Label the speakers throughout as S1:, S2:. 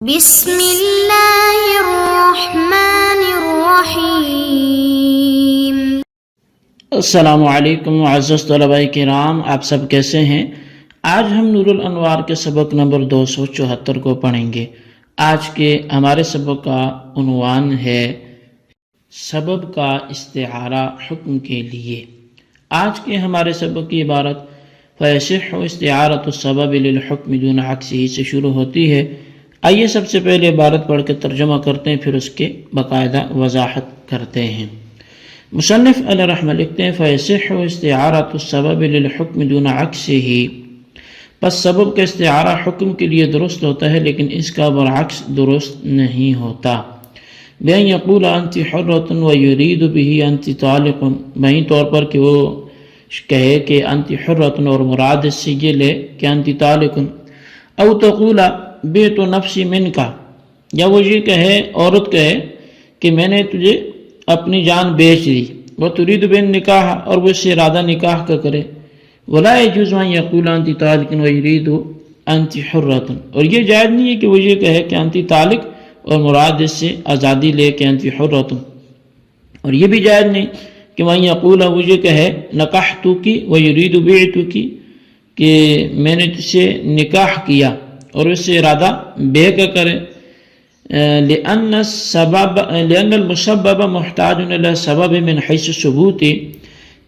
S1: بسم اللہ الرحمن الرحیم۔
S2: السلام علیکم معزز طلباء کرام، آپ سب کیسے ہیں؟ آج ہم نور الانوار کے سبق نمبر 274 کو پڑھیں گے۔ آج کے ہمارے سبق کا عنوان ہے سبب کا استعارہ حکم کے لیے۔ آج کے ہمارے سبق کی عبارت فَيَصِحُّ اسْتِعَارَةُ السَّبَبِ لِلْحُكْمِ دُونَ عَكْسِهِ سے شروع ہوتی ہے۔ آئیے سب سے پہلے عبارت پڑھ کے ترجمہ کرتے ہیں، پھر اس کے باقاعدہ وضاحت کرتے ہیں۔ مصنف علیہ رحمہ لکھتے ہیں فَيَصِحُّ اسْتِعَارَةُ السَّبَبِ لِلْحُكْمِ دُونَ عَكْسِهِ، پس سبب کا استعارہ حکم کے لیے درست ہوتا ہے لیکن اس کا برعکس درست نہیں ہوتا۔ بِأَنْ يَقُولَ أَنْتِ حُرَّةٌ وَيُرِيدُ بِهِ أَنْتِ طَالِقٌ، بہین طور پر کہ وہ کہے کہ أَنْتِ حُرَّةٌ اور مراد اس سے یہ لے کہ أَنْتِ طَالِقٌ، أَوْ تَقُولَ بِعْتُ نَفْسِي مِنْكَ، یا وہ یہ کہے، عورت کہے کہ میں نے تجھے اپنی جان بیچ دی، وَتُرِيدُ بِالنِّكَاحَ، اور وہ اس سے ارادہ نکاح کا کرے، وَلَا يَجُوزُ أَنْ يَقُولَ أَنْتِ طَالِقٌ وَيُرِيدُ أَنْتِ حُرَّةٌ، اور یہ جائز نہیں ہے کہ وہ یہ کہے کہ أنْتِ طالق اور مراد اس سے آزادی لے کہ أنْتِ حُرَّةٌ، اور یہ بھی جائز نہیں کہ وَأَنْ يَقُولَ، وہ یہ کہے نَكَحْتُكِ وَيُرِيدُ بِعْتُكِ، کہ میں نے تجھ سے نکاح کیا اور اس سے ارادہ بے کا کرے، لأن المسبب محتاج إلى سبب من حيث الثبوت،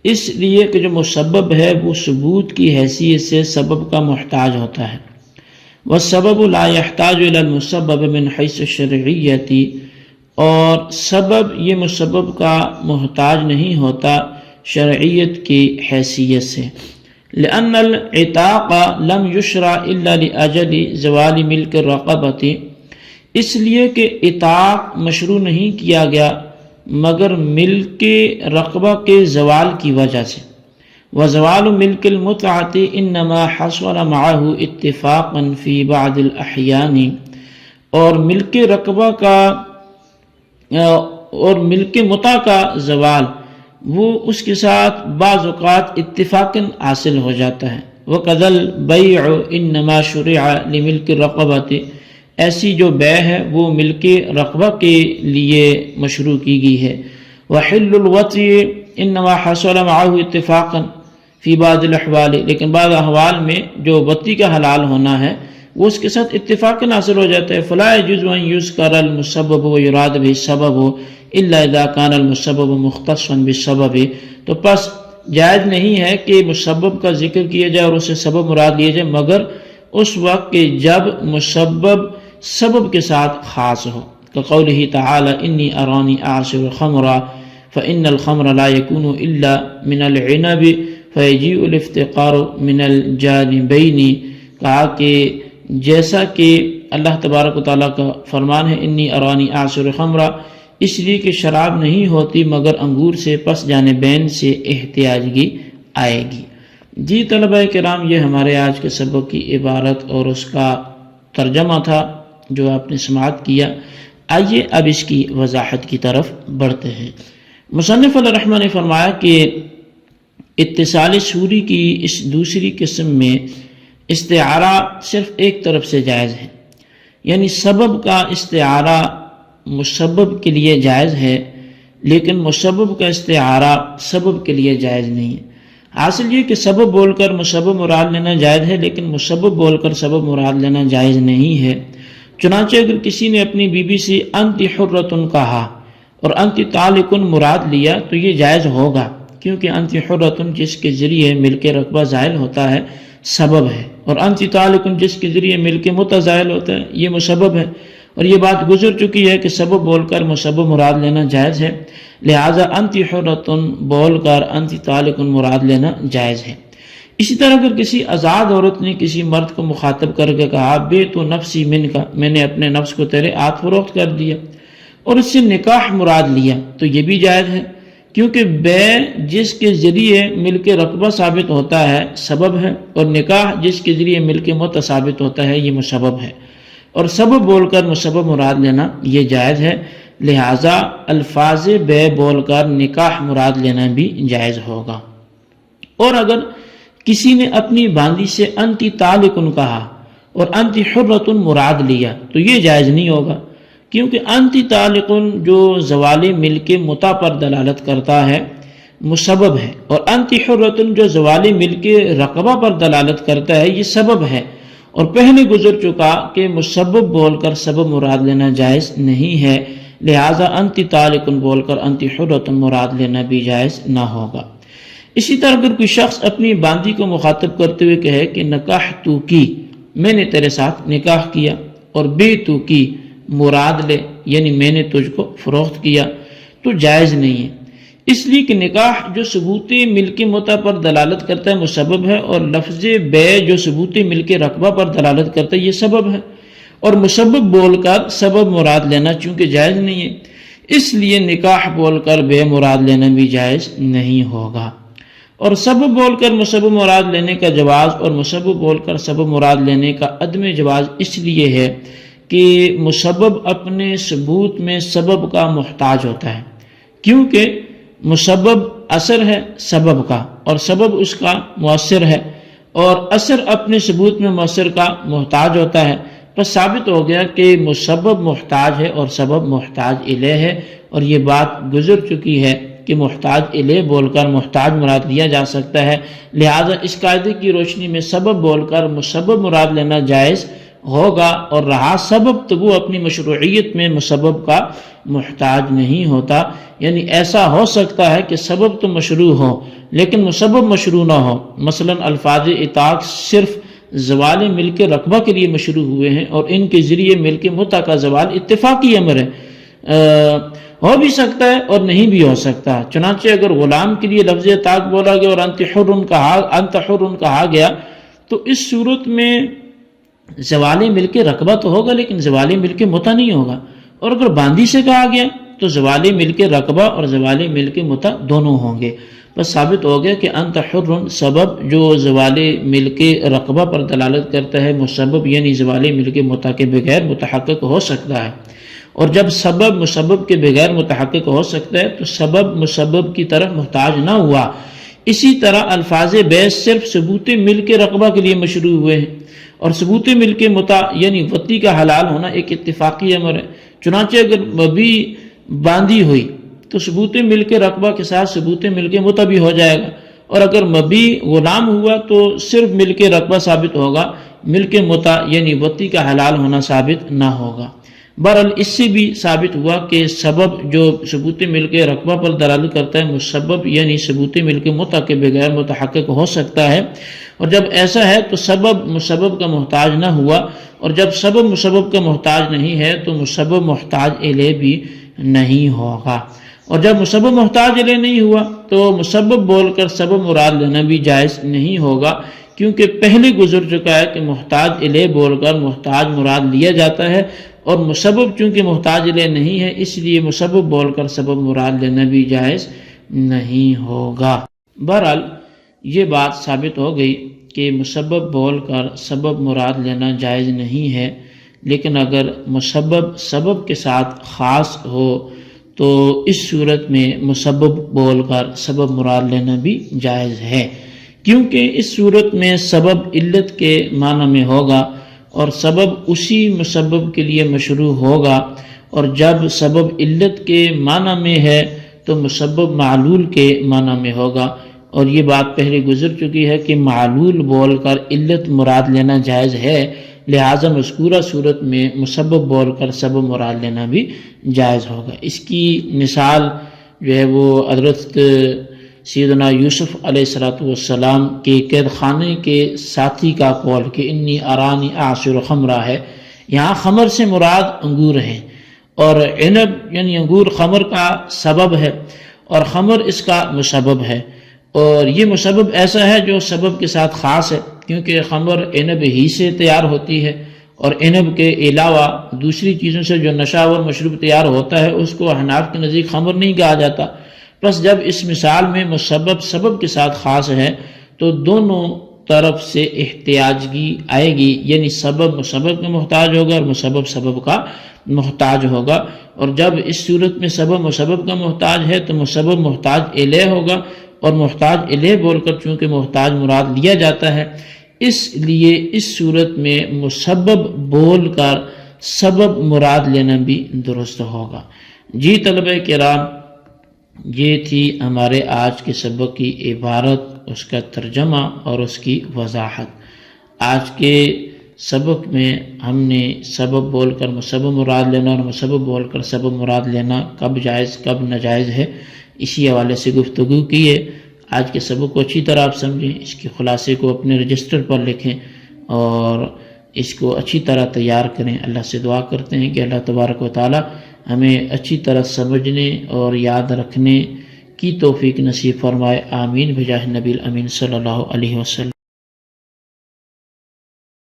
S2: اس لیے کہ جو مسبب ہے وہ ثبوت کی حیثیت سے سبب کا محتاج ہوتا ہے، والسبب لا يحتاج إلى المسبب من حيث الشرعية، اور سبب یہ مسبب کا محتاج نہیں ہوتا شرعیت کی حیثیت سے، لأن العتاق لم يشرع إلا لأجل زوال ملک الرقبۃ، اس لیے کہ عتاق مشروع نہیں کیا گیا مگر ملک رقبہ کے زوال کی وجہ سے، وزوال ملک المتعۃ انما حصل معه اتفاقا فی بعض الاحیان، اور ملک رقبہ کا اور ملک متع کا زوال وہ اس کے ساتھ بعض اوقات اتفاقاً حاصل ہو جاتا ہے، وَقَذَا الْبَيْعُ إِنَّمَا شُرِعَ لِمِلْكِ الرَّقَبَةِ، ایسی جو بیع ہے وہ ملک رقبہ کے لیے مشروع کی گئی ہے، وَحِلُّ الْوَطْءِ إِنَّمَا حَصَلَ مَعَهُ اتِّفَاقًا فِي بعض الْأَحْوَالِ، لیکن بعض احوال میں جو وطی کا حلال ہونا ہے وہ اس کے ساتھ اتفاقاً حاصل ہو جاتا ہے، فَلَا يَجُوزُ أَنْ يُذْكَرَ الْمُسَبَّبُ وَيُرَادَ بِهِ السَّبَبُ إِلَّا إِذَا كَانَ الْمُسَبَّبُ مُخْتَصًّا بِالسَّبَبِ، تو پس جائز نہیں ہے کہ مسبب کا ذکر کیا جائے اور اسے سبب مراد لیا جائے مگر اس وقت کہ جب مسبب سبب کے ساتھ خاص ہو، كقوله تعالى إني أراني أعصر خمرا فإن الخمر لا يكون إلا من العنب فيجيء الافتقار من الجانبين، کہا کہ جیسا کہ اللہ تبارک و تعالیٰ کا فرمان ہے انی ارانی اعصر خمرا، اس لیے کہ شراب نہیں ہوتی مگر انگور سے، پس جانبین سے احتیاجگی آئے گی۔ جی طلبہ کرام، یہ ہمارے آج کے سبق کی عبارت اور اس کا ترجمہ تھا جو آپ نے سماعت کیا۔ آئیے اب اس کی وضاحت کی طرف بڑھتے ہیں۔ مصنف علیہ رحمہ نے فرمایا کہ اتصال سوری کی اس دوسری قسم میں استعارہ صرف ایک طرف سے جائز ہے، یعنی سبب کا استعارہ مسبب کے لیے جائز ہے لیکن مسبب کا استعارہ سبب کے لیے جائز نہیں ہے۔ حاصل یہ کہ سبب بول کر مسبب مراد لینا جائز ہے لیکن مسبب بول کر سبب مراد لینا جائز نہیں ہے۔ چنانچہ اگر کسی نے اپنی بیوی سے انت حرۃ کہا اور انت طالق مراد لیا تو یہ جائز ہوگا، کیونکہ انت حرۃ جس کے ذریعے ملک رقبہ زائل ہوتا ہے سبب ہے، اور انت طالق جس کے ذریعے ملک متع زائل ہوتا ہے یہ مسبب ہے، اور یہ بات گزر چکی ہے کہ سبب بول کر مسبب مراد لینا جائز ہے، لہذا انت حرۃ بول کر انت طالق مراد لینا جائز ہے۔ اسی طرح اگر کسی آزاد عورت نے کسی مرد کو مخاطب کر کے کہا بیعت نفسی منک، میں نے اپنے نفس کو تیرے ہاتھ فروخت کر دیا، اور اس سے نکاح مراد لیا تو یہ بھی جائز ہے، کیونکہ بیع جس کے ذریعے ملک رقبہ ثابت ہوتا ہے سبب ہے، اور نکاح جس کے ذریعے ملک متع ثابت ہوتا ہے یہ مسبب ہے، اور سبب بول کر مسبب مراد لینا یہ جائز ہے، لہٰذا الفاظ بیع بول کر نکاح مراد لینا بھی جائز ہوگا۔ اور اگر کسی نے اپنی باندی سے انتی طالق کہا اور انت حرۃ مراد لیا تو یہ جائز نہیں ہوگا، کیونکہ انت طالق جو زوال ملک متع پر دلالت کرتا ہے مسبب ہے، اور انت حرۃ جو زوال ملک رقبہ پر دلالت کرتا ہے یہ سبب ہے، اور پہلے گزر چکا کہ مسبب بول کر سبب مراد لینا جائز نہیں ہے، لہذا انت طالق بول کر انت حرۃ مراد لینا بھی جائز نہ ہوگا۔ اسی طرح اگر کوئی شخص اپنی باندی کو مخاطب کرتے ہوئے کہے کہ نکاح تو کی، میں نے تیرے ساتھ نکاح کیا، اور بے تو کی مراد لے یعنی میں نے تجھ کو فروخت کیا، تو جائز نہیں ہے، اس لیے کہ نکاح جو ثبوت ملک متع پر دلالت کرتا ہے مسبب ہے، اور لفظ بے جو ثبوت ملک رقبہ پر دلالت کرتا ہے یہ سبب ہے، اور مسبب بول کر سبب مراد لینا چونکہ جائز نہیں ہے، اس لیے نکاح بول کر بے مراد لینا بھی جائز نہیں ہوگا۔ اور سبب بول کر مسبب مراد لینے کا جواز اور مسبب بول کر سبب مراد لینے کا عدم جواز اس لیے ہے کہ مسبب اپنے ثبوت میں سبب کا محتاج ہوتا ہے، کیونکہ مسبب اثر ہے سبب کا اور سبب اس کا مؤثر ہے، اور اثر اپنے ثبوت میں مؤثر کا محتاج ہوتا ہے، پس ثابت ہو گیا کہ مسبب محتاج ہے اور سبب محتاج الیہ ہے، اور یہ بات گزر چکی ہے کہ محتاج الیہ بول کر محتاج مراد لیا جا سکتا ہے، لہذا اس قاعدے کی روشنی میں سبب بول کر مسبب مراد لینا جائز ہوگا، اور رہا سبب تو وہ اپنی مشروعیت میں مسبب کا محتاج نہیں ہوتا، یعنی ایسا ہو سکتا ہے کہ سبب تو مشروع ہو لیکن مسبب مشروع نہ ہو، مثلا الفاظ اطاعت صرف زوال ملک رقبہ کے لیے مشروع ہوئے ہیں اور ان کے ذریعے ملک متع کا زوال اتفاقی امر ہے، ہو بھی سکتا ہے اور نہیں بھی ہو سکتا، چنانچہ اگر غلام کے لیے لفظ اطاعت بولا گیا اور انت حر کہا گیا تو اس صورت میں زوال ملک رقبہ تو ہوگا لیکن زوال ملک متع نہیں ہوگا، اور اگر باندی سے کہا گیا تو زوال ملک رقبہ اور زوال ملک متع دونوں ہوں گے، بس ثابت ہو گیا کہ انت حر سبب جو زوال ملک رقبہ پر دلالت کرتا ہے مسبب یعنی زوال ملک متع کے بغیر متحقق ہو سکتا ہے، اور جب سبب مسبب کے بغیر متحقق ہو سکتا ہے تو سبب مسبب کی طرف محتاج نہ ہوا۔ اسی طرح الفاظ بے صرف ثبوت ملک رقبہ کے لیے مشروع ہوئے ہیں، اور ثبوت ملک متع یعنی وطی کا حلال ہونا ایک اتفاقی امر ہے، چنانچہ اگر مبی باندھی ہوئی تو ثبوت ملک رقبہ کے ساتھ ثبوت ملک متع بھی ہو جائے گا، اور اگر مبی غلام ہوا تو صرف ملک رقبہ ثابت ہوگا، ملک متع یعنی وطی کا حلال ہونا ثابت نہ ہوگا۔ بہرحال اس سے بھی ثابت ہوا کہ سبب جو ثبوت ملک رقبہ پر دلالت کرتا ہے مسبب یعنی ثبوت ملک متع کے بغیر متحقق ہو سکتا ہے، اور جب ایسا ہے تو سبب مسبب کا محتاج نہ ہوا، اور جب سبب مسبب کا محتاج نہیں ہے تو مسبب محتاج الیہ بھی نہیں ہوگا، اور جب مسبب محتاج الیہ نہیں ہوا تو مسبب بول کر سبب مراد لینا بھی جائز نہیں ہوگا، کیونکہ پہلے گزر چکا ہے کہ محتاج الیہ بول کر محتاج مراد لیا جاتا ہے، اور مسبب چونکہ محتاج الیہ نہیں ہے اس لیے مسبب بول کر سبب مراد لینا بھی جائز نہیں ہوگا۔ بہرحال یہ بات ثابت ہو گئی کہ مسبب بول کر سبب مراد لینا جائز نہیں ہے، لیکن اگر مسبب سبب کے ساتھ خاص ہو تو اس صورت میں مسبب بول کر سبب مراد لینا بھی جائز ہے، کیونکہ اس صورت میں سبب علت کے معنی میں ہوگا اور سبب اسی مسبب کے لیے مشروع ہوگا، اور جب سبب علت کے معنی میں ہے تو مسبب معلول کے معنی میں ہوگا، اور یہ بات پہلے گزر چکی ہے کہ معلول بول کر علت مراد لینا جائز ہے، لہٰذا مذکورہ صورت میں مسبب بول کر سبب مراد لینا بھی جائز ہوگا۔ اس کی مثال جو ہے وہ حضرت سیدنا یوسف علیہ السلام کے قید خانے کے ساتھی کا قول کہ انی ارانی اعصر خمرہ ہے، یہاں خمر سے مراد انگور ہیں، اور عنب یعنی انگور خمر کا سبب ہے اور خمر اس کا مسبب ہے، اور یہ مسبب ایسا ہے جو سبب کے ساتھ خاص ہے، کیونکہ خمر عنب ہی سے تیار ہوتی ہے، اور عنب کے علاوہ دوسری چیزوں سے جو نشہ اور مشروب تیار ہوتا ہے اس کو احناف کے نزدیک خمر نہیں کہا جاتا۔ بس جب اس مثال میں مسبب سبب کے ساتھ خاص ہے تو دونوں طرف سے احتیاجگی آئے گی، یعنی سبب مسبب کا محتاج ہوگا اور مسبب سبب کا محتاج ہوگا، اور جب اس صورت میں سبب مسبب کا محتاج ہے تو مسبب محتاج الیہ ہوگا، اور محتاج الیہ بول کر چونکہ محتاج مراد لیا جاتا ہے اس لیے اس صورت میں مسبب بول کر سبب مراد لینا بھی درست ہوگا۔ جی طلبہ کرام، یہ تھی ہمارے آج کے سبق کی عبارت، اس کا ترجمہ اور اس کی وضاحت۔ آج کے سبق میں ہم نے سبب بول کر مسبب مراد لینا اور مسبب بول کر سبب مراد لینا کب جائز کب ناجائز ہے، اسی حوالے سے گفتگو کی ہے۔ آج کے سبق کو اچھی طرح آپ سمجھیں، اس کے خلاصے کو اپنے رجسٹر پر لکھیں اور اس کو اچھی طرح تیار کریں۔ اللہ سے دعا کرتے ہیں کہ اللہ تبارک و تعالی ہمیں اچھی طرح سمجھنے اور یاد رکھنے کی توفیق نصیب فرمائے۔ آمین بجاہ نبی الامین صلی اللہ علیہ وسلم۔